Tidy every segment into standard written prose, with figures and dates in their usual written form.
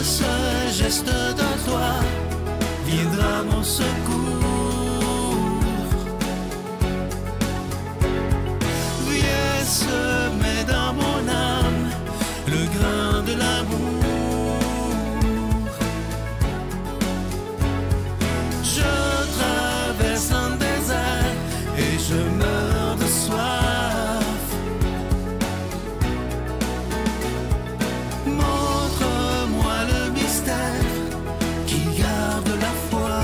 ce geste de toi viendra mon secours. Viens semer dans mon âme le grain de l'amour. Je traverse un désert et je meurs de soif. Montre-moi le mystère qui garde la foi.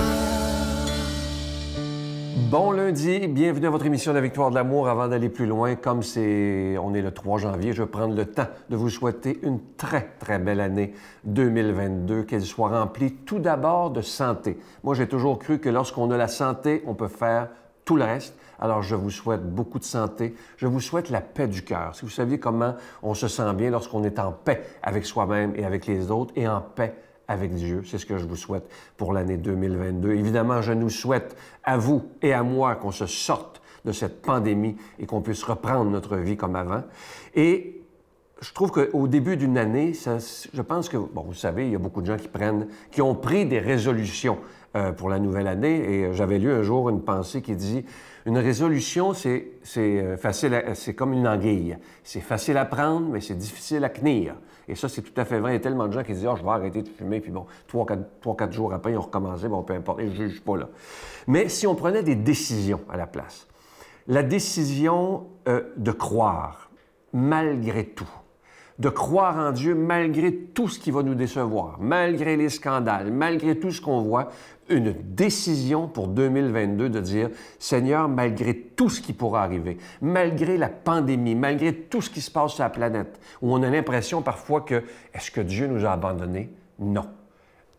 Bon lundi, bienvenue à votre émission La Victoire de l'amour. Avant d'aller plus loin, comme on est le 3 janvier, je vais prendre le temps de vous souhaiter une très, très belle année 2022, qu'elle soit remplie tout d'abord de santé. Moi, j'ai toujours cru que lorsqu'on a la santé, on peut faire tout le reste. Alors, je vous souhaite beaucoup de santé. Je vous souhaite la paix du cœur. Si vous saviez comment on se sent bien lorsqu'on est en paix avec soi-même et avec les autres et en paix avec Dieu, c'est ce que je vous souhaite pour l'année 2022. Évidemment, je nous souhaite à vous et à moi qu'on se sorte de cette pandémie et qu'on puisse reprendre notre vie comme avant. Et je trouve qu'au début d'une année, je pense que, bon, vous savez, il y a beaucoup de gens qui ont pris des résolutions pour la nouvelle année. Et j'avais lu un jour une pensée qui dit une résolution, c'est facile, c'est comme une anguille. C'est facile à prendre, mais c'est difficile à tenir. Et ça, c'est tout à fait vrai. Il y a tellement de gens qui disent « Ah, je vais arrêter de fumer », puis bon, 3-4 jours après, ils ont recommencé, bon, peu importe, je ne juge pas là. Mais si on prenait des décisions à la place, la décision de croire, malgré tout, de croire en Dieu malgré tout ce qui va nous décevoir, malgré les scandales, malgré tout ce qu'on voit, une décision pour 2022 de dire « Seigneur, malgré tout ce qui pourra arriver, malgré la pandémie, malgré tout ce qui se passe sur la planète, où on a l'impression parfois que « Est-ce que Dieu nous a abandonnés? » Non.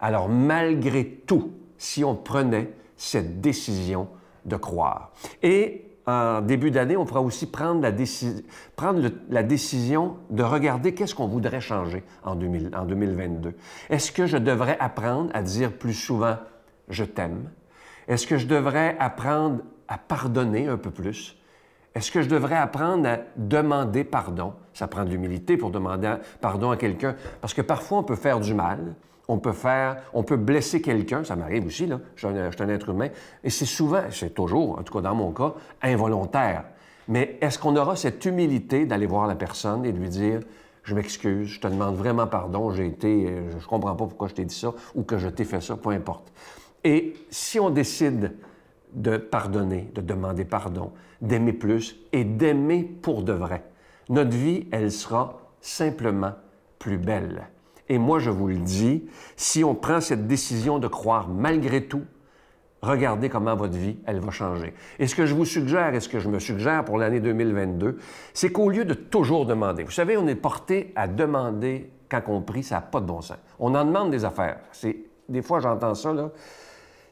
Alors, malgré tout, si on prenait cette décision de croire. Et en début d'année, on pourra aussi prendre la décision de regarder qu'est-ce qu'on voudrait changer en 2022. Est-ce que je devrais apprendre à dire plus souvent « je t'aime » ? Est-ce que je devrais apprendre à pardonner un peu plus? Est-ce que je devrais apprendre à demander pardon? Ça prend de l'humilité pour demander pardon à quelqu'un, parce que parfois on peut faire du mal. On peut blesser quelqu'un, ça m'arrive aussi, là, je suis un être humain, et c'est souvent, c'est toujours, en tout cas dans mon cas, involontaire. Mais est-ce qu'on aura cette humilité d'aller voir la personne et de lui dire « Je m'excuse, je te demande vraiment pardon, je comprends pas pourquoi je t'ai dit ça ou que je t'ai fait ça, peu importe. » Et si on décide de pardonner, de demander pardon, d'aimer plus et d'aimer pour de vrai, notre vie, elle sera simplement plus belle. Et moi, je vous le dis, si on prend cette décision de croire malgré tout, regardez comment votre vie, elle va changer. Et ce que je vous suggère, et ce que je me suggère pour l'année 2022, c'est qu'au lieu de toujours demander, vous savez, on est porté à demander quand on prie, ça n'a pas de bon sens. On en demande des affaires. Des fois, j'entends ça, là.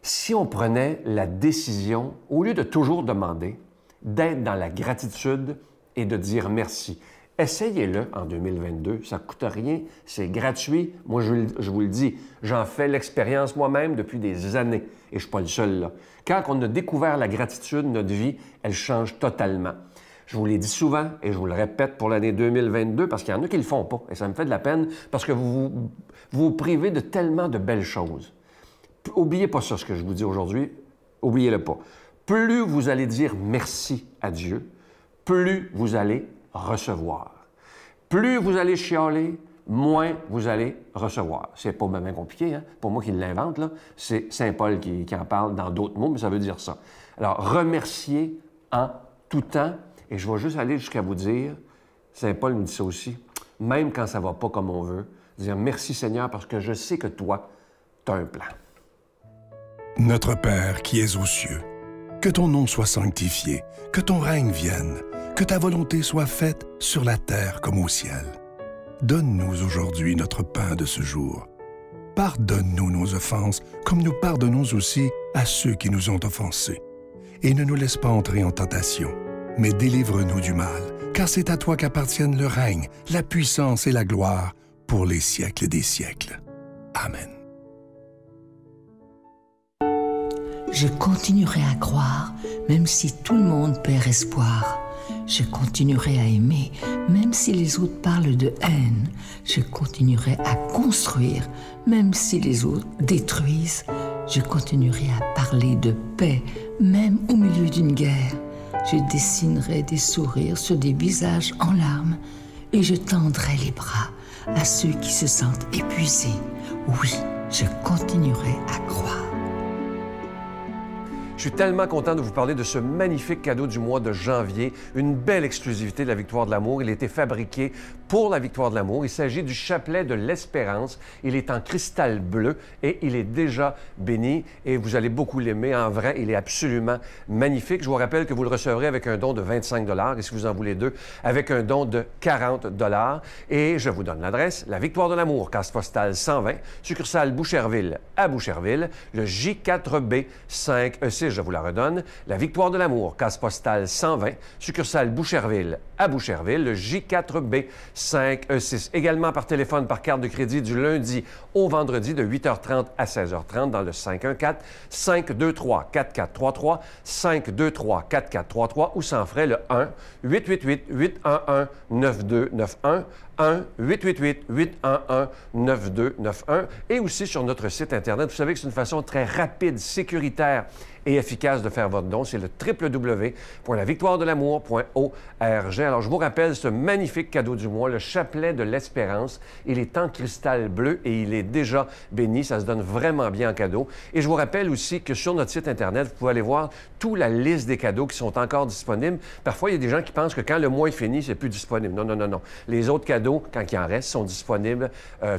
Si on prenait la décision, au lieu de toujours demander, d'être dans la gratitude et de dire merci. Essayez-le en 2022, ça ne coûte rien, c'est gratuit. Moi, je vous le dis, j'en fais l'expérience moi-même depuis des années et je ne suis pas le seul là. Quand on a découvert la gratitude, notre vie, elle change totalement. Je vous l'ai dit souvent et je vous le répète pour l'année 2022 parce qu'il y en a qui ne le font pas et ça me fait de la peine parce que vous privez de tellement de belles choses. Oubliez pas ça, ce que je vous dis aujourd'hui, oubliez-le pas. Plus vous allez dire merci à Dieu, plus vous allez recevoir. Plus vous allez chialer, moins vous allez recevoir. C'est pas bien compliqué, hein? Pour moi qui l'invente, là, c'est Saint Paul qui en parle dans d'autres mots, mais ça veut dire ça. Alors, remercier en tout temps, et je vais juste aller jusqu'à vous dire, Saint Paul nous dit ça aussi, même quand ça va pas comme on veut, dire merci Seigneur parce que je sais que toi, tu as un plan. Notre Père qui es aux cieux, que ton nom soit sanctifié, que ton règne vienne, que ta volonté soit faite sur la terre comme au ciel. Donne-nous aujourd'hui notre pain de ce jour. Pardonne-nous nos offenses, comme nous pardonnons aussi à ceux qui nous ont offensés. Et ne nous laisse pas entrer en tentation, mais délivre-nous du mal, car c'est à toi qu'appartiennent le règne, la puissance et la gloire pour les siècles des siècles. Amen. Je continuerai à croire, même si tout le monde perd espoir. Je continuerai à aimer, même si les autres parlent de haine. Je continuerai à construire, même si les autres détruisent. Je continuerai à parler de paix, même au milieu d'une guerre. Je dessinerai des sourires sur des visages en larmes et je tendrai les bras à ceux qui se sentent épuisés. Oui, je continuerai à croire. Je suis tellement content de vous parler de ce magnifique cadeau du mois de janvier, une belle exclusivité de la Victoire de l'amour. Il a été fabriqué pour la Victoire de l'amour. Il s'agit du chapelet de l'espérance. Il est en cristal bleu et il est déjà béni et vous allez beaucoup l'aimer. En vrai, il est absolument magnifique. Je vous rappelle que vous le recevrez avec un don de 25 $ et si vous en voulez deux, avec un don de 40 $. Et je vous donne l'adresse, la Victoire de l'amour, case postale 120, succursale Boucherville à Boucherville, le J4B 5E6. Je vous la redonne. La Victoire de l'amour, case postale 120, succursale Boucherville à Boucherville, le J4B 5E6. Également par téléphone, par carte de crédit du lundi au vendredi de 8h30 à 16h30 dans le 514-523-4433, 523-4433 ou sans frais le 1-888-811-9291. 1-888-811-9291 et aussi sur notre site Internet. Vous savez que c'est une façon très rapide, sécuritaire et efficace de faire votre don. C'est le www.lavictoiredelamour.org. Alors, je vous rappelle ce magnifique cadeau du mois, le chapelet de l'espérance. Il est en cristal bleu et il est déjà béni. Ça se donne vraiment bien en cadeau. Et je vous rappelle aussi que sur notre site Internet, vous pouvez aller voir toute la liste des cadeaux qui sont encore disponibles. Parfois, il y a des gens qui pensent que quand le mois est fini, c'est plus disponible. Non, non, non, non. Les autres cadeaux, quand il en reste, sont disponibles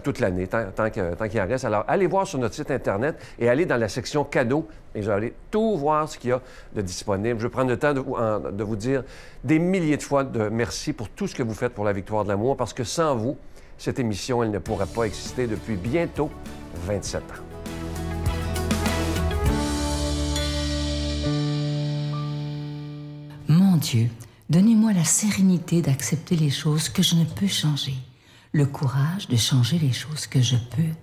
toute l'année, tant qu'il en reste. Alors, allez voir sur notre site Internet et allez dans la section cadeaux et vous allez tout voir ce qu'il y a de disponible. Je vais prendre le temps de vous dire des milliers de fois de merci pour tout ce que vous faites pour la Victoire de l'amour, parce que sans vous, cette émission, elle ne pourrait pas exister depuis bientôt 27 ans. Mon Dieu, donnez-moi la sérénité d'accepter les choses que je ne peux changer, le courage de changer les choses que je peux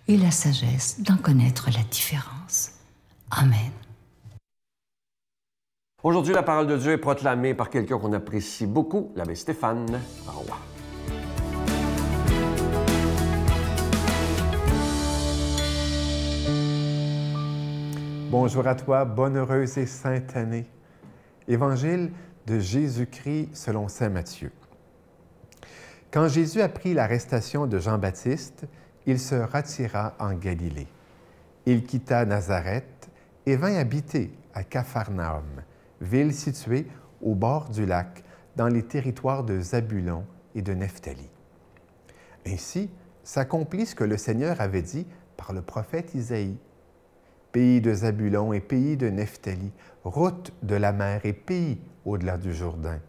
et la sagesse d'en connaître la différence. Amen. Aujourd'hui, la parole de Dieu est proclamée par quelqu'un qu'on apprécie beaucoup, l'abbé Stéphane Roy. Bonjour à toi, bonne, heureuse et sainte année. Évangile de Jésus-Christ selon saint Matthieu. Quand Jésus apprit l'arrestation de Jean-Baptiste, il se retira en Galilée. Il quitta Nazareth et vint habiter à Capharnaüm, ville située au bord du lac, dans les territoires de Zabulon et de Nephtali. Ainsi s'accomplit ce que le Seigneur avait dit par le prophète Isaïe. Pays de Zabulon et pays de Nephtali, route de la mer et pays au-delà du Jourdain.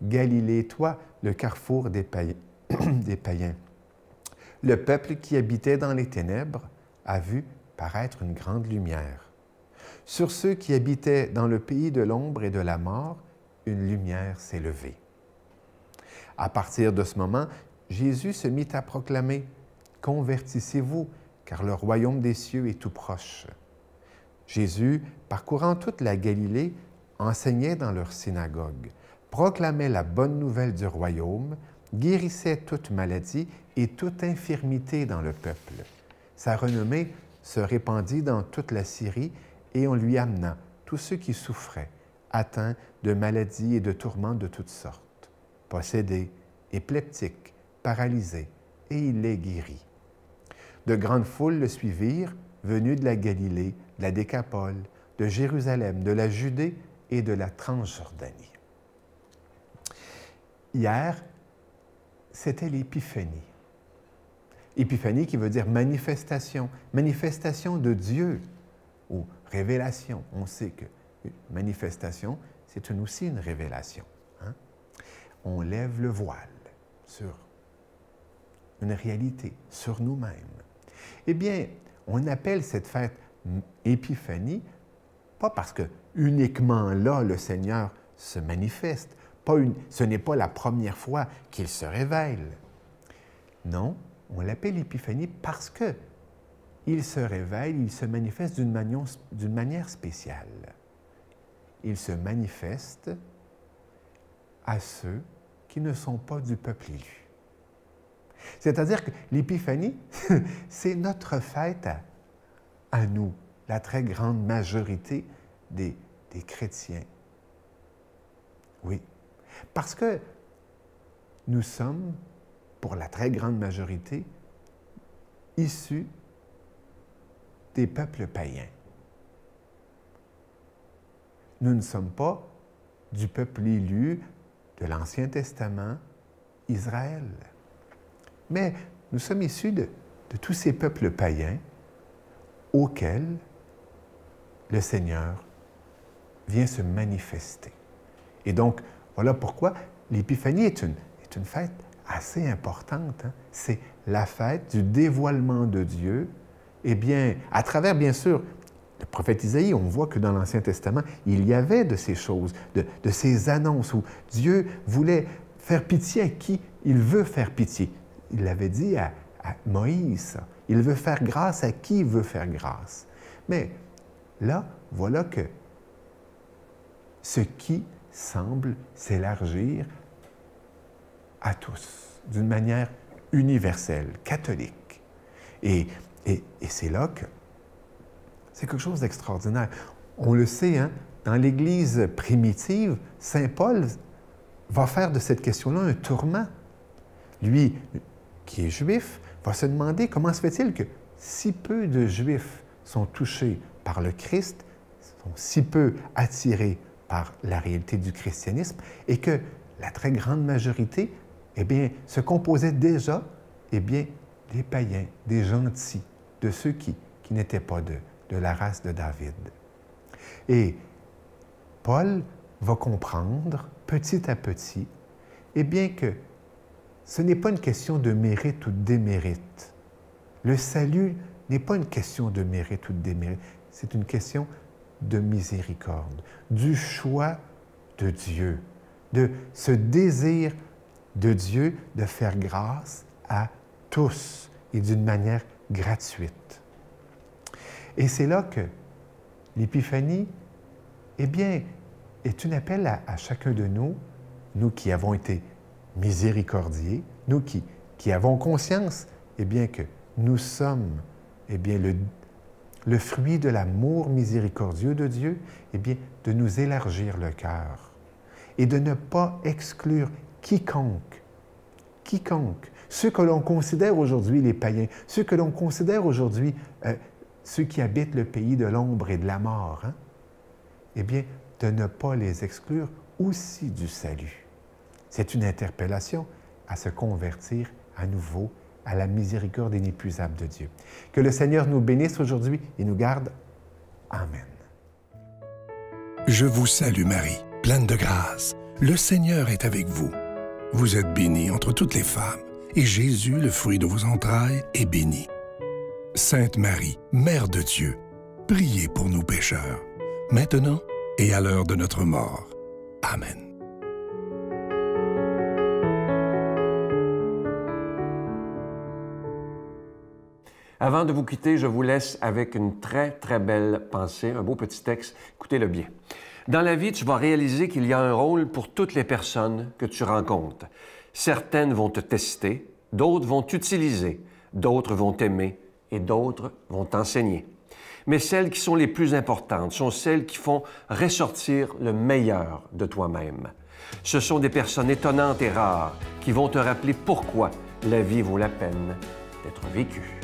Galilée, toi, le carrefour des païens. Le peuple qui habitait dans les ténèbres a vu paraître une grande lumière. Sur ceux qui habitaient dans le pays de l'ombre et de la mort, une lumière s'est levée. À partir de ce moment, Jésus se mit à proclamer « Convertissez-vous, car le royaume des cieux est tout proche. » Jésus, parcourant toute la Galilée, enseignait dans leur synagogue, proclamait la bonne nouvelle du royaume, guérissait toute maladie et toute infirmité dans le peuple. Sa renommée se répandit dans toute la Syrie et on lui amena tous ceux qui souffraient, atteints de maladies et de tourments de toutes sortes, possédés, épileptiques, paralysés, et il les guérit. De grandes foules le suivirent, venus de la Galilée, de la Décapole, de Jérusalem, de la Judée et de la Transjordanie. Hier, c'était l'Épiphanie. Épiphanie qui veut dire manifestation, manifestation de Dieu ou révélation. On sait que manifestation, c'est aussi une révélation. Hein? On lève le voile sur une réalité, sur nous-mêmes. Eh bien, on appelle cette fête Épiphanie, pas parce que uniquement là, le Seigneur se manifeste. Ce n'est pas la première fois qu'il se révèle. Non, on l'appelle Épiphanie parce que il se révèle, il se manifeste d'une manière spéciale. Il se manifeste à ceux qui ne sont pas du peuple élu. C'est-à-dire que l'Épiphanie, c'est notre fête à nous, la très grande majorité des chrétiens. Oui, parce que nous sommes, pour la très grande majorité, issus des peuples païens. Nous ne sommes pas du peuple élu de l'Ancien Testament, Israël. Mais nous sommes issus de tous ces peuples païens auxquels le Seigneur vient se manifester. Et donc, voilà pourquoi l'Épiphanie est une fête assez importante. Hein? C'est la fête du dévoilement de Dieu. Eh bien, à travers, bien sûr, le prophète Isaïe, on voit que dans l'Ancien Testament, il y avait de ces choses, de ces annonces où Dieu voulait faire pitié à qui il veut faire pitié. Il l'avait dit à Moïse. Il veut faire grâce à qui il veut faire grâce. Mais là, voilà que ce qui semble s'élargir à tous, d'une manière universelle, catholique. Et c'est là que c'est quelque chose d'extraordinaire. On le sait, hein, dans l'Église primitive, saint Paul va faire de cette question-là un tourment. Lui, qui est juif, va se demander comment se fait-il que si peu de Juifs sont touchés par le Christ, sont si peu attirés par la réalité du christianisme, et que la très grande majorité, eh bien, se composait déjà, eh bien, des païens, des gentils, de ceux qui n'étaient pas de la race de David. Et Paul va comprendre, petit à petit, eh bien, que ce n'est pas une question de mérite ou de démérite. Le salut n'est pas une question de mérite ou de démérite, c'est une question de miséricorde, du choix de Dieu, de ce désir de Dieu de faire grâce à tous et d'une manière gratuite. Et c'est là que l'Épiphanie, eh bien, est un appel à chacun de nous, nous qui avons été miséricordiés, nous qui avons conscience, eh bien, que nous sommes, eh bien, le fruit de l'amour miséricordieux de Dieu, eh bien, de nous élargir le cœur et de ne pas exclure quiconque, ceux que l'on considère aujourd'hui les païens, ceux que l'on considère aujourd'hui ceux qui habitent le pays de l'ombre et de la mort, hein? Eh bien, de ne pas les exclure aussi du salut. C'est une interpellation à se convertir à nouveau à la miséricorde inépuisable de Dieu. Que le Seigneur nous bénisse aujourd'hui et nous garde. Amen. Je vous salue Marie, pleine de grâce. Le Seigneur est avec vous. Vous êtes bénie entre toutes les femmes, et Jésus, le fruit de vos entrailles, est béni. Sainte Marie, Mère de Dieu, priez pour nous pécheurs, maintenant et à l'heure de notre mort. Amen. Avant de vous quitter, je vous laisse avec une très, très belle pensée, un beau petit texte. Écoutez-le bien. Dans la vie, tu vas réaliser qu'il y a un rôle pour toutes les personnes que tu rencontres. Certaines vont te tester, d'autres vont t'utiliser, d'autres vont t'aimer et d'autres vont t'enseigner. Mais celles qui sont les plus importantes sont celles qui font ressortir le meilleur de toi-même. Ce sont des personnes étonnantes et rares qui vont te rappeler pourquoi la vie vaut la peine d'être vécue.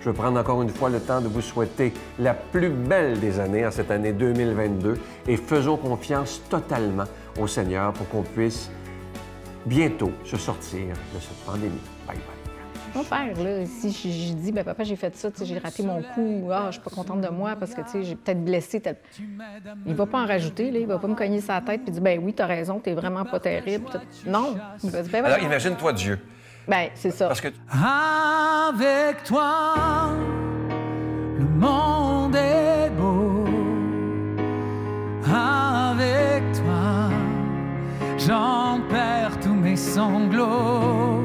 Je veux prendre encore une fois le temps de vous souhaiter la plus belle des années en cette année 2022 et faisons confiance totalement au Seigneur pour qu'on puisse bientôt se sortir de cette pandémie. Bye bye. Mon père, là, si je dis, ben papa, j'ai fait ça, j'ai raté mon coup, je suis pas contente de moi parce que j'ai peut-être blessé. Il va pas en rajouter, là, il va pas me cogner sa tête et dire, ben oui, t'as raison, t'es vraiment pas terrible. Non. Il va dire, ben, alors, imagine-toi Dieu. Ben, c'est ça. Parce que avec toi, le monde est beau. Avec toi, j'en perds tous mes sanglots.